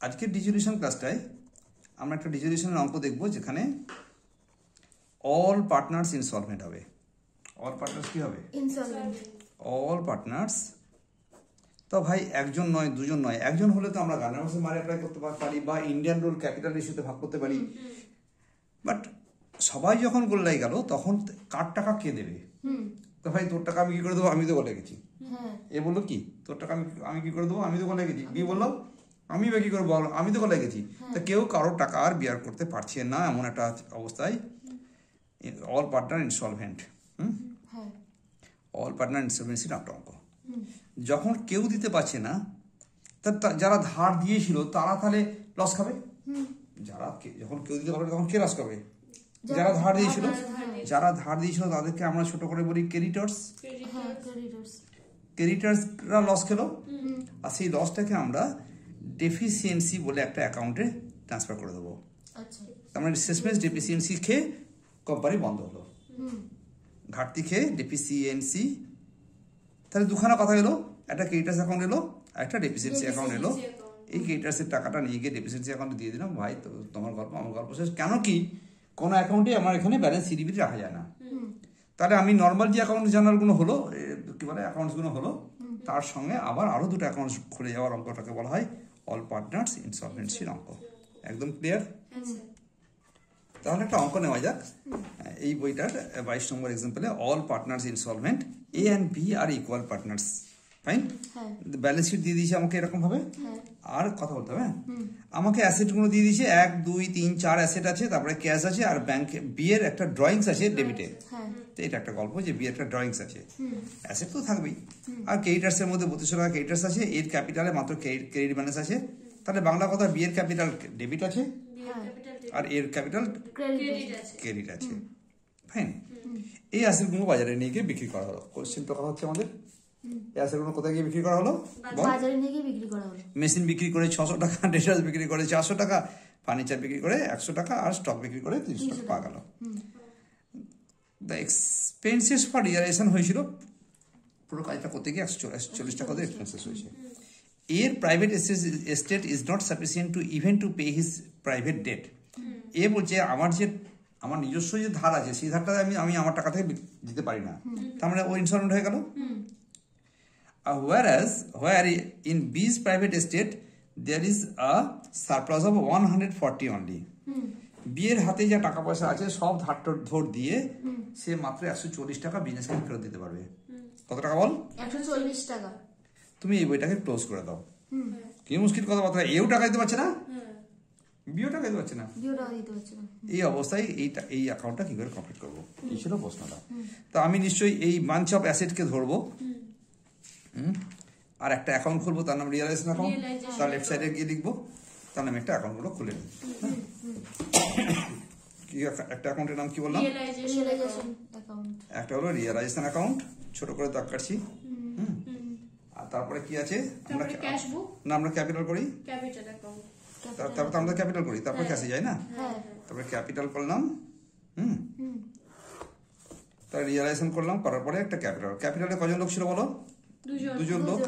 আজকের ডিজলিউশন ক্লাসটায় আমরা একটা ডিজলিউশনের অঙ্ক দেখব যেখানে অল পার্টনার্স ইনসলভেন্ট হবে। অল পার্টনার্স কি হবে? ইনসলভেন্ট। All partners. তো ভাই একজন নয়, দুজন নয়, একজন হলে তো আমরা গানের ভাষায় মারে অ্যাপ্লাই করতে পারি বা ইন্ডিয়ান রুল ক্যাপিটাল রেশিওতে ভাগ করতে পারি। বাট সবাই যখন গোল্লাই গেল তখন কার টাকা কে দেবে? তো ভাই তোর টাকা আমি কি করে দেবো? আমি তো গোলে গেছি। এ বললো কি তোর টাকা আমি কি করে দেবো? আমি তো গোলে গেছি। বি বললো আমি বা কি করে বল, আমি তো গোলে গেছি। তো কেউ কারো টাকা আর বিয়ার করতে পারছে না, এমন একটা অবস্থায় all partner insolvent. All partner ইনসলভেন্সির একটা অঙ্ক। যখন কেউ দিতে পারছে না, যারা ধার দিয়েছিল তারা তাহলে লস খাবে। যখন কেউ দিতে পারবে তখন কে লস খাবে? যারা ধার দিয়েছিল। যারা ধার দিয়েছিল তাদেরকে আমরা ছোট করে বলি ক্রেডিটর্স। ক্রেডিটর্সরা লস খেলো, আর সেই লসটাকে আমরা ডেফিসিয়েন্সি বলে একটা অ্যাকাউন্টে ট্রান্সফার করে দেবো। আমরা শেষমেশ ডেফিসিয়েন্সি খেয়ে কোম্পানি বন্ধ হলো। ঘাটতি খেয়ে ডেফিসিয়েন্সি, তাহলে দুখানা কথা এলো, একটা ক্রেডিটার্স অ্যাকাউন্ট এলো আর একটা ডেফিসিয়েন্সি অ্যাকাউন্ট এলো। এই ক্রেডিটার্সের টাকাটা নিয়ে গিয়ে ডেফিসিয়েন্সি অ্যাকাউন্টে দিয়ে দিলাম। ভাই তো তোমার গল্প আমার গল্প শেষ। কেন কি কোনো অ্যাকাউন্টে আমার এখানে ব্যালেন্স সিডিবিটি রাখা যায় না। তাহলে আমি নর্মাল যে অ্যাকাউন্ট জার্নালগুলো হলো, কি বলে অ্যাকাউন্টসগুলো হলো, তার সঙ্গে আবার আরও দুটো অ্যাকাউন্ট খুলে যাওয়ার অঙ্কটাকে বলা হয় অল পার্টনার্স ইনসলভেন্সির অঙ্ক। একদম ক্লিয়ার? তাহলে একটা অঙ্ক নেওয়া যাক। এই বইটার 22 নম্বর এক্সাম্পলে all partners insolvent, A and B আর equal partners. Fine. Balance sheet দিয়ে দিয়েছে আমাকে এরকম ভাবে। আর কথা বলতে হবে, আমাকে অ্যাসেটগুলো দিয়ে দিয়েছে 1 2 3 4 অ্যাসেট আছে, তারপরে ক্যাশ আছে আর ব্যাংক বি এর একটা ড্রয়িংস আছে ডেবিটে। তো এটা একটা গল্প যে বি এর একটা ড্রয়িংস আছে, অ্যাসেট তো থাকবেই। আর ক্রেডিটার্স এর মধ্যে 3200 টাকা ক্রেডিটার্স আছে, এর ক্যাপিটালে মাত্র ক্রেডিট ব্যালেন্স আছে। তাহলে বাংলা কথা বি এর ক্যাপিটাল ডেবিট আছে আর এর ক্যাপিটাল ক্রেডিট আছে। ফাইন। এই অ্যাসেটগুলো বাজারে নিয়ে গিয়ে বিক্রি করা হলো। কোশ্চেন তো কথা হচ্ছে আমাদের এই অ্যাসেটগুলো কোথায় গিয়ে বিক্রি করা হলো? বাজারে নিয়ে গিয়ে বিক্রি করা হলো। মেশিন বিক্রি করে 600 টাকা, ডেটার্স বিক্রি করে 400 টাকা, ফার্নিচার বিক্রি করে 100 টাকা আর স্টক বিক্রি করে 300 টাকা পাওয়া গেল। দ্য এক্সপেন্সেস ফর রিয়ালাইজেশন হয়েছিল, পুরো কাজটা করতে গিয়ে 140 টাকা দিয়ে এক্সপেন্সেস হয়েছে। এর private estate is not sufficient to even to pay his private debt. এ বলছে আমার নিজস্ব যে ধার আছে সেই ধারটা আমি আমার টাকা থেকে দিতে পারি না, তার মানে ও ইনসলভেন্ট হয়ে গেল। Whereas in B's private estate there is a surplus of 140 only. B এর হাতে যা টাকা পয়সা আছে সব ধার দিয়ে সে মাত্র 140 টাকা বিজনেসকে ফেরত দিতে পারবে। কত টাকা বল? 140 টাকা। তুমি এই বইটাকে ক্লোজ করে দাও। কি মুশকিল কথাবার্তা, এও টাকা দিতে পারছে না, বিও টাকা দিতে পারছে না। এই অবস্থায় এই অ্যাকাউন্টটা কি করে কমপ্লিট করবো, এই ছিল প্রশ্নটা। তো আমি নিশ্চয়ই এই বাঞ্চ অফ অ্যাসেটকে ধরবো আর একটা অ্যাকাউন্ট খুলবো, তার নাম রিয়ালাইজেশন অ্যাকাউন্ট। তার লেফট সাইডে গিয়ে লিখবো, তার নাম একটা অ্যাকাউন্টগুলো খুলে নিই। কি একটা অ্যাকাউন্টের নাম কি বললাম? একটা হলো রিয়ালাইজেশন অ্যাকাউন্ট, ছোট করে দাগ কাটছি। আর তারপরে কি আছে? আমরা ক্যাপিটাল করি, তারপর আমরা ক্যাপিটাল করি, তারপর ক্যাশে যাই না। তারপরে ক্যাপিটাল করলাম, তার রিয়ালাইজেশন করলাম, করার পরে একটা ক্যাপিটাল। ক্যাপিটালে কজন লোক ছিল বলো? দুজন লোক।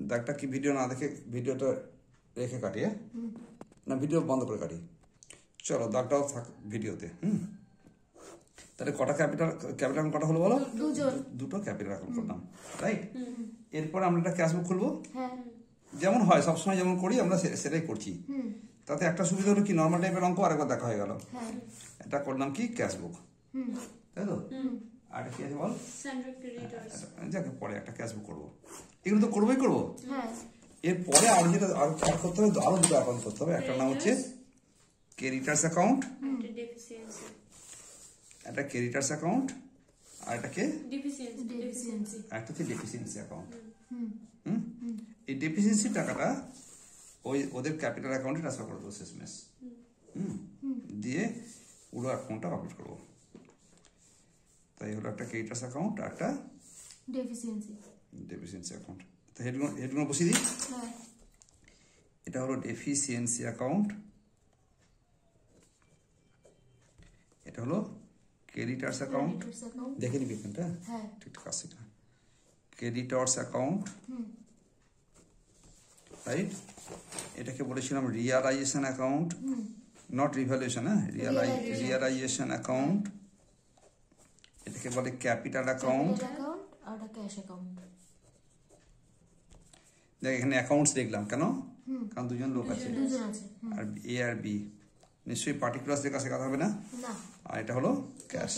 দাগটা কি ভিডিও না দেখে ভিডিওটা রেখে কাটি, না ভিডিও বন্ধ করে কাটি? চলো দাগটাও থাক ভিডিওতে। তাহলে কটা ক্যাপিটাল কটা হলো বলো? দুটো ক্যাপিটাল অ্যাকাউন্ট করলাম, রাইট? এরপর আমরা একটা ক্যাশবুক খুলবো, যেমন হয় সবসময় যেমন করি আমরা সেটাই করছি। তাতে একটা সুবিধা হলো কি, নর্মাল টাইপের অঙ্ক আরেকবার দেখা হয়ে গেল। এটা করলাম কি ক্যাশবুক, তাই তো? আর কি আছে বল? যাকে পরে একটা ক্যাশবুক করবো, এগুলো তো করবোই করবো। এরপরে আর যেটা আর করতে হবে, আরো দুটো অ্যাকাউন্ট করতে হবে। একটা নাম হচ্ছে ক্রেডিটার্স অ্যাকাউন্ট, একটা ক্রেডিটার্স অ্যাকাউন্ট আর এটাকে একটা হচ্ছে ডেফিসিয়েন্সি অ্যাকাউন্ট। এই ডেফিসিয়েন্সি টাকাটা ওদের ক্যাপিটাল অ্যাকাউন্টে ট্রান্সফার করে দেবো শেষমেশ, দিয়ে পুরো অ্যাকাউন্টটা কমপ্লিট করবো। তাই হলো একটা ক্রেডিটার্স অ্যাকাউন্ট আর একটা ডেফিসিয়েন্সি অ্যাকাউন্ট। তো হেডগুলো বসিয়ে দিই। এটা হলো ডেফিসিয়েন্সি অ্যাকাউন্ট, এটা হলো ক্রেডিটার্স অ্যাকাউন্ট। দেখে নিবি এখানটা ঠিকঠাক আছে কিনা। Creditors account right? এটাকে বলেছিলাম রিয়ালাইজেশন অ্যাকাউন্ট, নট রিভ্যালুয়েশন। হ্যাঁ, রিয়ালাইজেশন অ্যাকাউন্ট, এটাকে বলে ক্যাপিটাল অ্যাকাউন্ট। আর ক্যাশ অ্যাকাউন্ট। দেখ এখানে অ্যাকাউন্টস দেখলাম কেন, কারণ দুজন লোক আছে, আর এ আর বি, নিশ্চয়ই পার্টিকুলার্স লেখা শেখাতে হবে না। আর এটা হলো ক্যাশ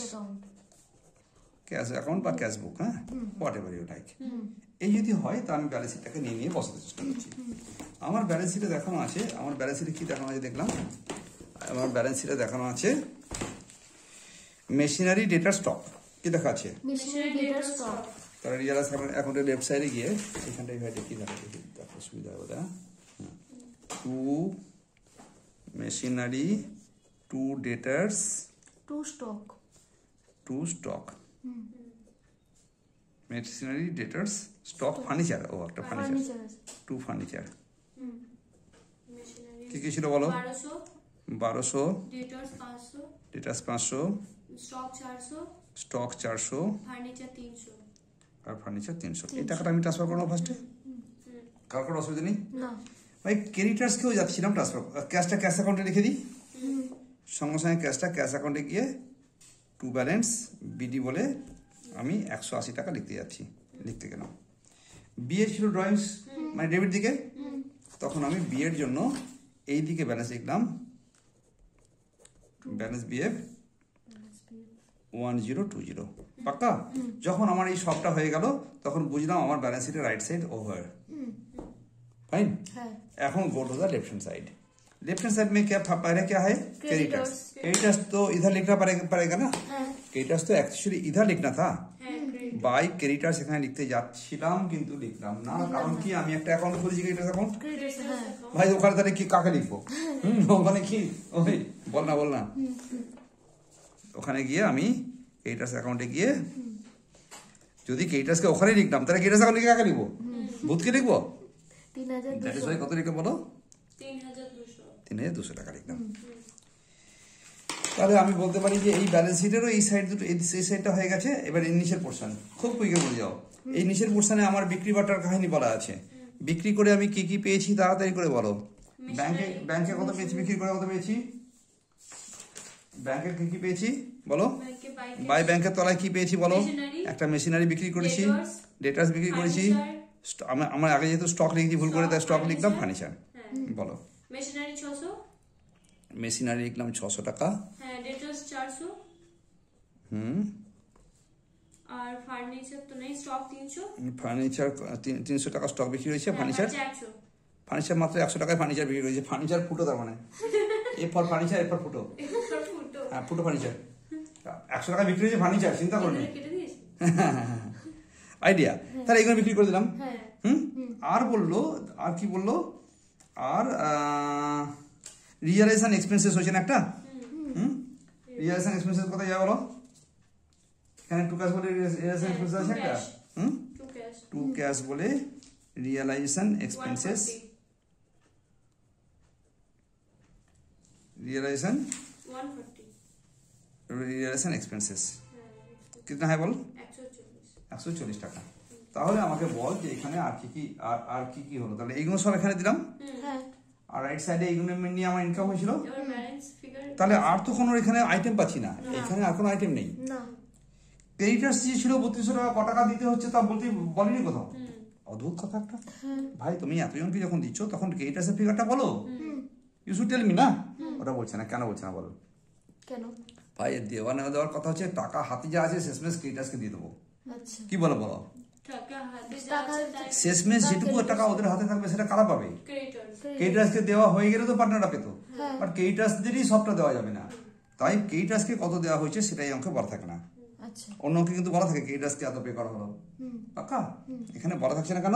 অ্যাকাউন্ট বা ক্যাশ বুক। হ্যাঁ, হোয়াট এভার ইউ লাইক। এই যদি হয় তা আমি ব্যালেন্স শিটটাকে নিয়ে বসাতে চেষ্টা করছি। আমার ব্যালেন্স শিটে দেখানো আছে, আমার ব্যালেন্স শিটে কি দেখানো আছে দেখলাম, আমার ব্যালেন্স শিটে দেখানো আছে মেশিনারি ডেটার স্টক। কি দেখা আছে? তাহলে রিয়ালাইজ অ্যাকাউন্টের লেফট সাইডে গিয়ে এখানটায় ভাই কি দেখা দেখি, দেখো সুবিধা হবে। To machinery, to debtors, to stock, machinery debtors stock, furniture. ও একটা ফার্নিচার, টু ফার্নিচার। কি কি ছিল বলো? 1200, ডেটার্স 500, স্টক 400, আর ফার্নিচার 300। এই টাকাটা আমি ট্রান্সফার করবো ফার্স্টে, কার কোনো অসুবিধা নেই। ভাই ক্রেডিটার্সকেও যাচ্ছিলাম ট্রান্সফার, ক্যাশটা ক্যাশ অ্যাকাউন্টে লিখে দিই, সঙ্গে সঙ্গে ক্যাশটা ক্যাশ অ্যাকাউন্টে গিয়ে টু ব্যালেন্স বিডি বলে আমি 180 টাকা লিখতে যাচ্ছি। লিখতে গেলাম বিয়ের ছিল ড্রয়িংস মানে ডেবিট দিকে, তখন আমি বিয়ের জন্য এই দিকে ব্যালেন্স লিখলাম, ব্যালেন্স বিএফ 1020। পাক্কা? যখন আমার এই সবটা হয়ে গেল তখন বুঝলাম আমার ব্যালেন্স শিটের রাইট সাইড ওভার। फाइन। এখন go to the left hand side. Left hand side में क्या पहले क्या है? क्रेडिटर्स। क्रेडिटर्स तो इधर लिखना पड़ेगा ना। क्रेडिटर्स तो एक्चुअली इधर लिखना था, বাই ক্রেডিটার্স এখানে লিখতে যাচ্ছিলাম কিন্তু লিখলাম না, কারণ কি আমি একটা অ্যাকাউন্ট খুলেছি, ক্রেডিটার্স অ্যাকাউন্ট। ভাই ওখানে তাহলে কি কাকে লিখবো? ওখানে কি ওই বল না ওখানে গিয়ে আমি ক্রেডিটার্স অ্যাকাউন্টে গিয়ে যদি ক্রেডিটার্সকে ওখানে লিখলাম তাহলে ক্রেডিটার্স অ্যাকাউন্টে কাকে লিখবো? ভূতকে লিখবো। 3000 কত লিখে বলো? 3200 টাকা লিখলাম। তাহলে আমি বলতে পারি যে এই ব্যালেন্স শিটেরও এই সাইড দুটো, এই সাইডটা হয়ে গেছে। এবার এই নিচের পোর্শন খুব কুইকে বলে যাও। এই নিচের পোর্শনে আমার বিক্রি বাটার কাহিনী বলা আছে। বিক্রি করে আমি কি কি পেয়েছি তাড়াতাড়ি করে বলো। ব্যাংকে কত পেয়েছি, বিক্রি করে কত পেয়েছি, ব্যাংকে কি কি পেয়েছি বলো। বাই ব্যাংকের তলায় কি পেয়েছি বলো? একটা মেশিনারি বিক্রি করেছি, ডেটার্স বিক্রি করেছি, আমার আগে যেহেতু স্টক লিখছি ভুল করে তাই স্টক লিখলাম ফার্নিচার। বলো মেশিনারি 600, মেশিনারি লিখলাম 600 টাকা, হ্যাঁ ডেটার্স 400, আর ফার্নিচার তো নেই, স্টক 300, ফার্নিচার 300 টাকা স্টক বিক্রি হয়েছে। ফার্নিচার মাত্র 100 টাকায় ফার্নিচার বিক্রি হয়েছে। ফার্নিচার ফুটো, তার মানে A for furniture, A for ফুটো। হ্যাঁ ফুটো ফার্নিচার 100 টাকায় বিক্রি হয়েছে ফার্নিচার, চিন্তা করুন আইডিয়া। তাহলে এগুলো বিক্রি করে দিলাম। আর বললো, আর কি বললো, আর রিয়ালাইজেশন এক্সপেন্সেস হয়েছে না একটা। রিয়ালাইজেশন এক্সপেন্সেস কোথায় যাবে বলো? এখানে টু ক্যাশ বলে রিয়ালাইজেশন এক্সপেন্সেস আছে একটা। টু ক্যাশ বলে realisation expenses, realisation 140, realisation expenses কিतना है বল? 140 টাকা। তাহলে আমাকে বল যে এখানে আর কি কি হলো। তাহলে এইগুলো সব এখানে দিলাম, আর রাইট সাইডে এইগুলো নিয়ে আমার ইনকাম হয়েছিল। তাহলে আর তো কোনো এখানে আইটেম পাচ্ছি না, এখানে আর কোনো আইটেম নেই। ক্রেডিটার্স যে ছিল 3200 টাকা, ক টাকা দিতে হচ্ছে তা বলিনি কোথাও। অদ্ভুত কথা একটা। ভাই তুমি এতজনকে যখন দিচ্ছ তখন ক্রেডিটার্সের ফিগারটা বলো, ইউ শুড টেল মি না। ওটা বলছে না, কেন বলছে না বলো? কেন ভাই? দেওয়া নেওয়া দেওয়ার কথা হচ্ছে, টাকা হাতে যা আছে শেষমেশ ক্রেডিটার্সকে দিয়ে দেবো। কি বলো বলো? শেষমেশ যেটুকু টাকা ওদের হাতে থাকবে সেটা কারা পাবে? ক্রেডিটার্সকে দেওয়া হয়ে গেলে তো পার্টনাররা পেতো, বাট ক্রেডিটার্সদেরই সবটা দেওয়া যাবে না। তাই ক্রেডিটার্সকে কত দেওয়া হয়েছে সেটাই অঙ্কে বলা থাকে না, অন্য অঙ্কে কিন্তু বলা থাকে ক্রেডিটার্সকে এত পে করা হলো। পাক্কা? এখানে বলা থাকছে না কেন?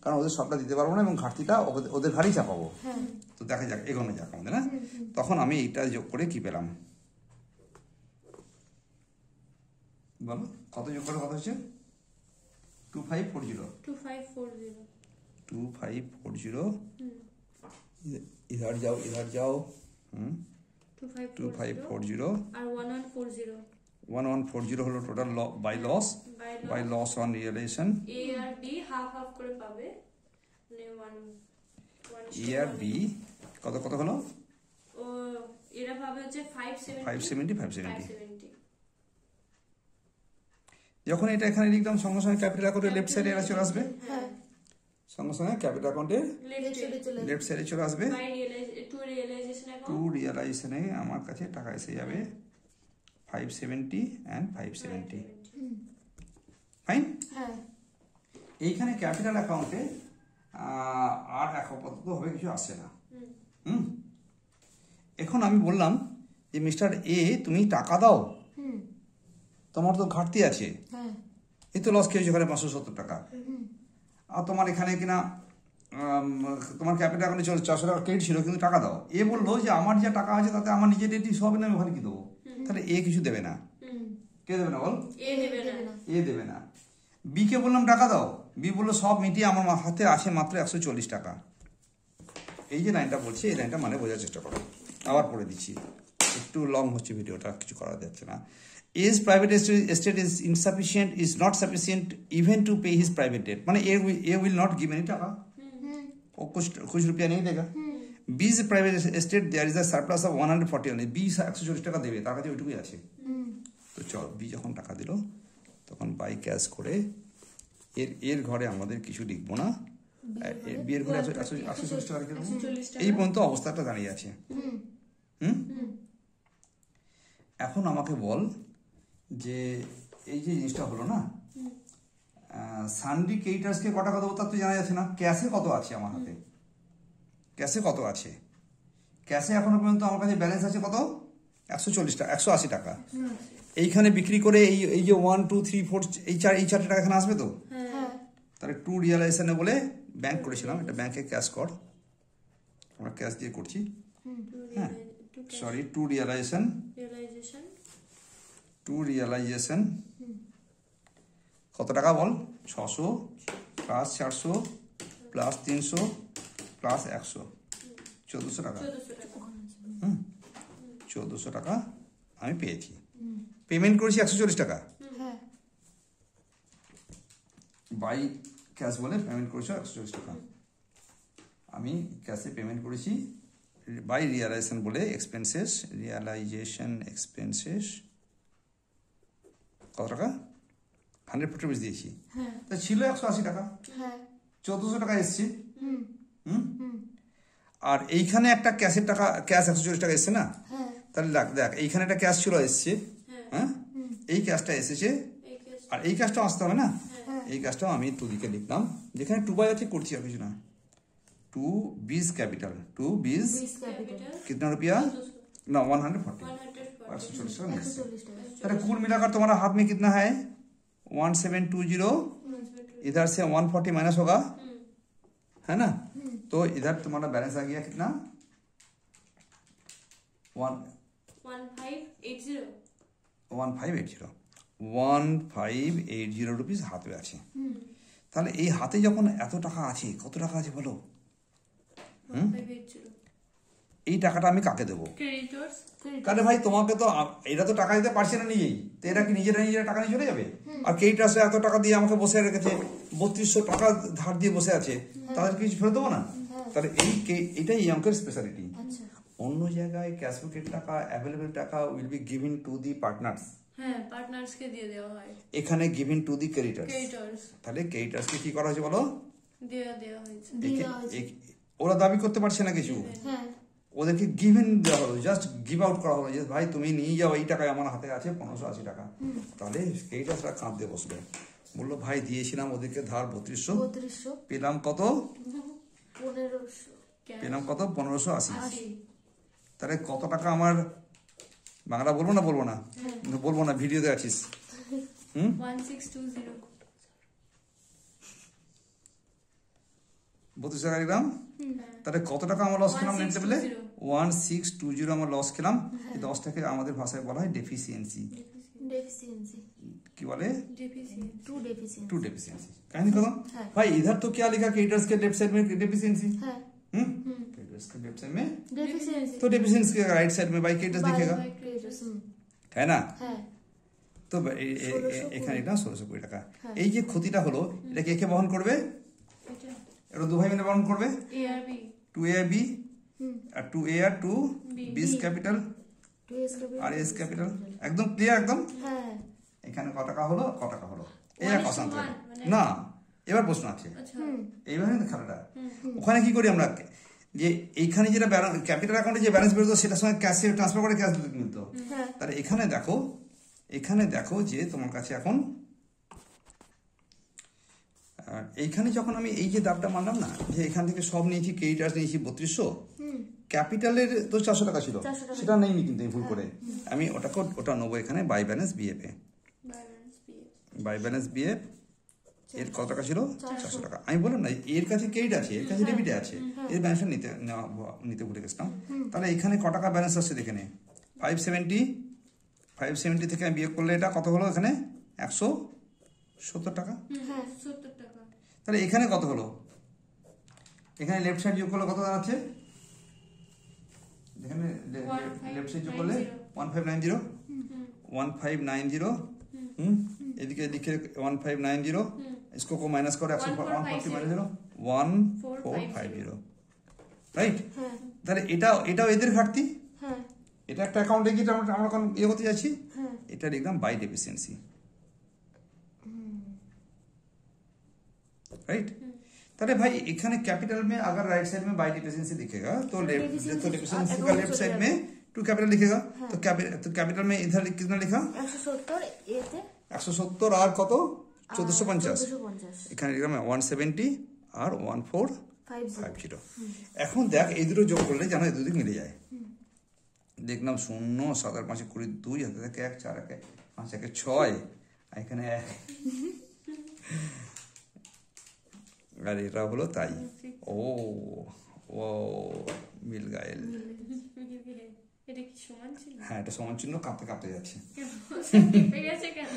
কারণ ওদের সবটা দিতে পারবো না এবং ঘাটতিটা ওদের ঘাড়ি চাপাবো। তো দেখা যাক, এগোনো যাক আমাদের। না তখন আমি এইটা যোগ করে কি পেলাম বলো? কত যোগ করে কত হচ্ছে? 2540। इधर जाओ 2540 আর 1140 হলো total by loss on realization. A আর বি হাফ হাফ করে পাবে, মানে এ আর বি কত কত হলো? ও এরা ভাবে হচ্ছে 570 570 যখন এটা এখানে লিখলাম সঙ্গে সঙ্গে ক্যাপিটাল অ্যাকাউন্টের লেফট সাইডে এরা চলে আসবে, হ্যাঁ সঙ্গে সঙ্গে ক্যাপিটাল অ্যাকাউন্টের লেফট সাইডে চলে আসবে। টু রিয়েলাইজেশনে আমার কাছে টাকা এসে যাবে 570 and 570, ফাইন। হ্যাঁ এইখানে ক্যাপিটাল অ্যাকাউন্টে আর আপাতত হবে কিছু আসে না। এখন আমি বললাম যে মিস্টার এ তুমি টাকা দাও, তোমার তো ঘাটতি আছে, হ্যাঁ এই তো লস খেয়েছো এখানে 570 টাকা, আর তোমার এখানে কিনা তোমার ক্যাপিটাল অ্যাকাউন্টে 400 টাকা ক্রেডিট ছিল কিন্তু টাকা দাও। এ বললো যে আমার যা টাকা আছে তাতে আমার নিজের ডেটি হবে না, আমি ওখানে কি দেবো? তাহলে এ কিছু দেবে না। কে দেবে না বল? এ দেবে না। বি কে বললাম টাকা দাও, বি বললো সব মিটিয়ে আমার হাতে আছে মাত্র 140 টাকা। এই যে লাইনটা বলছি এই লাইনটা মানে বোঝার চেষ্টা করো, আবার পড়ে দিচ্ছি, একটু লং হচ্ছে ভিডিওটা, কিছু করা যাচ্ছে না। His private estate is insufficient, is not sufficient even to pay his private debt, মানে A will not give any টাকা, ও कुछ रुपया नहीं देगा। B's private estate there is a surplus of 140 only, B 140 টাকা দেবে, তার কাছে ওইটুকুই আছে। তো চল বি যখন টাকা দিল তখন বাই ক্যাশ করে এর ঘরে আমাদের কিছু লিখবো না, বি এর ঘরে 140 টাকা রেখে দেবো। এই পর্যন্ত অবস্থাটা দাঁড়িয়ে আছে। এখন আমাকে বল যে এই যে জিনিসটা হলো না, সানডি ক্রেডিটার্সকে কত টাকা দেবো তার তো জানা যাচ্ছে না। ক্যাশে কত আছে আমার হাতে, ক্যাশে কত আছে? ক্যাশে এখনো পর্যন্ত আমার কাছে ব্যালেন্স আছে কত? 140 টাকা, 180 টাকা। এইখানে বিক্রি করে এই যে 1 2 3 4 এই চারটে টাকা এখানে আসবে তো। তাহলে টু রিয়েলাইজেশনে বলে ব্যাংক করেছিলাম, এটা ব্যাংকে ক্যাশ কর, আমরা ক্যাশ দিয়ে করছি। হ্যাঁ সরি, টু রিয়েলাইজেশন কত টাকা বল? 600 প্লাস 400 প্লাস 300 প্লাস 100, 1400 টাকা। 1400 টাকা আমি পেয়েছি, পেমেন্ট করেছি 140 টাকা, বাই ক্যাশ বলে পেমেন্ট করেছি 140 টাকা। আমি ক্যাশে পেমেন্ট করেছি, বাই রিয়েলাইজেশন বলে এক্সপেন্সেস কত টাকা? 140 রুপিস দিয়েছি, তা ছিল 180 টাকা, 1400 টাকা এসছে। আর এইখানে একটা ক্যাশের টাকা, ক্যাশ 140 টাকা এসছে না, তাহলে দেখ এইখানে একটা ক্যাশ ছিল এসছে, হ্যাঁ এই ক্যাশটা এসেছে, আর এই ক্যাশটাও আসতে হবে না, এই ক্যাশটাও আমি দুদিকে লিখলাম, যেখানে 2 বাই আছে করছি আর কিছু না। 2 बीस कैपिटल, 2 बीस कितना रुपया ना 140, 140 टाका। अरे कुल मिलाकर तुम्हारा हाथ में कितना है? 1720, इधर से 140 माइनस होगा, है ना? तो इधर तुम्हारा बैलेंस आ गया कितना? 1580 রুপিস হাতে আছে। তাহলে এই হাতে যখন এত টাকা আছে, কত টাকা আছে বলো? এই টাকাটা আমি কাকে দেবো? কারণ ভাই তোমাকে তো এরা তো টাকা দিতে পারছে না নিজেই, তো এরা কি নিজেরা টাকা নিয়ে চলে যাবে? আর ক্রেডিটার্স এত টাকা দিয়ে আমাকে বসে রেখেছে, 3200 টাকা ধার দিয়ে বসে আছে, তাদের কিছু ফেরত দেবো না? তাহলে এইটাই এই অঙ্কের স্পেশালিটি। অন্য জায়গায় ক্যাশবুকের টাকা, অ্যাভেলেবল টাকা will be given to the partners, পার্টনার্সকে দিয়ে দেওয়া হয়, এখানে গিভেন টু দি ক্রেডিটার্স। তাহলে ক্রেডিটার্সকে কি করা হয়েছে বলো? দেওয়া হয়েছে। ওরা দাবি করতে পারছে না কিছু, ওদেরকে গিভেন দেওয়া হলো, জাস্ট গিভ আউট করা হলো যে ভাই তুমি নিয়ে যাও, এই টাকায় আমার হাতে আছে 1580 টাকা। তাহলে ক্রেডিটার্সরা কাঁদতে বসলো, বললো ভাই দিয়েছিলাম ওদেরকে ধার 3200, পেলাম কত? 1580। তাহলে কত টাকা আমার, বাংলা বলবো না? বলবো না, ভিডিওতে আছিস। 1620 32 টাকা দিলাম, তাহলে কত টাকা আমার লস খেলাম নেট লেভেলে? 1620 আমার লস খেলাম। এই 10 টাকে আমাদের ভাষায় বলা হয় ডেফিসিয়েন্সি। কি বলে? To deficiency. कहानी खत्म भाई। इधर तो क्या लिखा क्रेडिटर्स के लेफ्ट साइड में डेफिशिएंसी, क्रेडिटर्स के लेफ्ट साइड में डेफिशिएंसी, तो डेफिशिएंसी के राइट साइड में बाय क्रेडिटर्स दिखेगा, है ना? তো এখানে এটা 1620 টাকা। এই যে ক্ষতিটা হলো, এটা কে বহন করবে? এটা দু ভাই মিলে বহন করবে। 2A B আর 2A আর 2B ক্যাপিটাল 2S আর S ক্যাপিটাল একদম ক্লিয়ার একদম হ্যাঁ এখানে কত টাকা হলো এই এক অশান্ত সমান, না এবার প্রশ্ন আছে আচ্ছা এইভাবে তো খেলাটা ওখানে কি করি আমরা যে এইখানে যেটা ক্যাপিটাল অ্যাকাউন্টে যে ব্যালেন্স বেরোতো সেটার সঙ্গে ক্যাশে ট্রান্সফার করে ক্যাশ মিলতো তাহলে এখানে দেখো যে তোমার কাছে এখন এইখানে যখন আমি এই যে দাবটা মানলাম না যে এখান থেকে সব নিয়েছি ক্রেডিটার্স নিয়েছি 3200 ক্যাপিটালের তো 400 টাকা ছিল সেটা নেইনি কিন্তু ভুল করে আমি ওটা নেবো এখানে বাই ব্যালেন্স বিএফ এ বাই ব্যালেন্স বিএফ এর কত টাকা ছিল 400 টাকা আমি বললাম না এর কাছে ক্রেডিট আছে এর কাছে ডেবিট আছে এর ব্যালেন্স নিতে ভুলে গেছিলাম তাহলে এখানে কত টাকা ব্যালেন্স আসছে দেখে নে 570 থেকে আমি বিয়োগ করলে এটা কত হলো এখানে 170 টাকা তাহলে এখানে কত হলো এখানে লেফট সাইড যোগ করলে কত দাঁড়াচ্ছে এখানে লেফট সাইড যোগ করলে 1590 এদিকে লিখে 1590 इसको को माइनस करो 140 माइनस 1450 রাইট তাহলে এটাও এদের ঘাটতি এটা একটা অ্যাকাউন্টে গিয়ে আমরা কোন ইয়ে করতে যাচ্ছি এটা লিখলাম বাই ডেফিসিয়েন্সি राइट তাহলে भाई এখানে कैपिटल में अगर राइट साइड में बाय डिफिशिएंसी दिखेगा तो डिफिशिएंसी का लेफ्ट साइड में टू कैपिटल लिखेगा तो कैपिटल में इधर कितना लिखा 170 এতে 170 আর কত 1450 এখানে লিখলাম 170 আর 1450 এখন দেখ এই দুটো যোগ করলে জানো এই দুদিক মিলে যায় দেখলাম 0 7 আর 5 20 2 হাতে থেকে 1 4 1 5 1 6 এখানে 1 আর এটা হলো তাই ও মিল গায়েল এটা কি সমান ছিল হ্যাঁ এটা সমান চিহ্ন কাঁপতে যাচ্ছে পেয়েছে কেন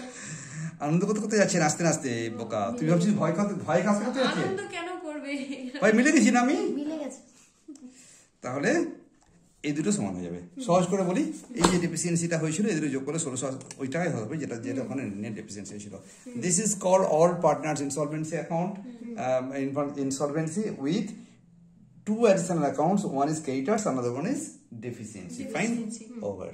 আনন্দ করতে যাচ্ছে নাচতে নাচতে বোকা তুই ভাবছিস ভয় কাজ করতে যাচ্ছে আনন্দ কেন করবে ভাই মিলে গেছি না আমি মিলে গেছে তাহলে এই দুটো সমান হয়ে যাবে সহজ করে বলি এই যে ডেফিসিয়েন্সিটা হয়েছিল এই দুটো যোগ করলে 1600 ওই টাকাই হবে যেটা ওখানে নেট ডেফিসিয়েন্সি ছিল this is called all partners insolvency account insolvency with two additional accounts one is creditors another one is deficiency fine over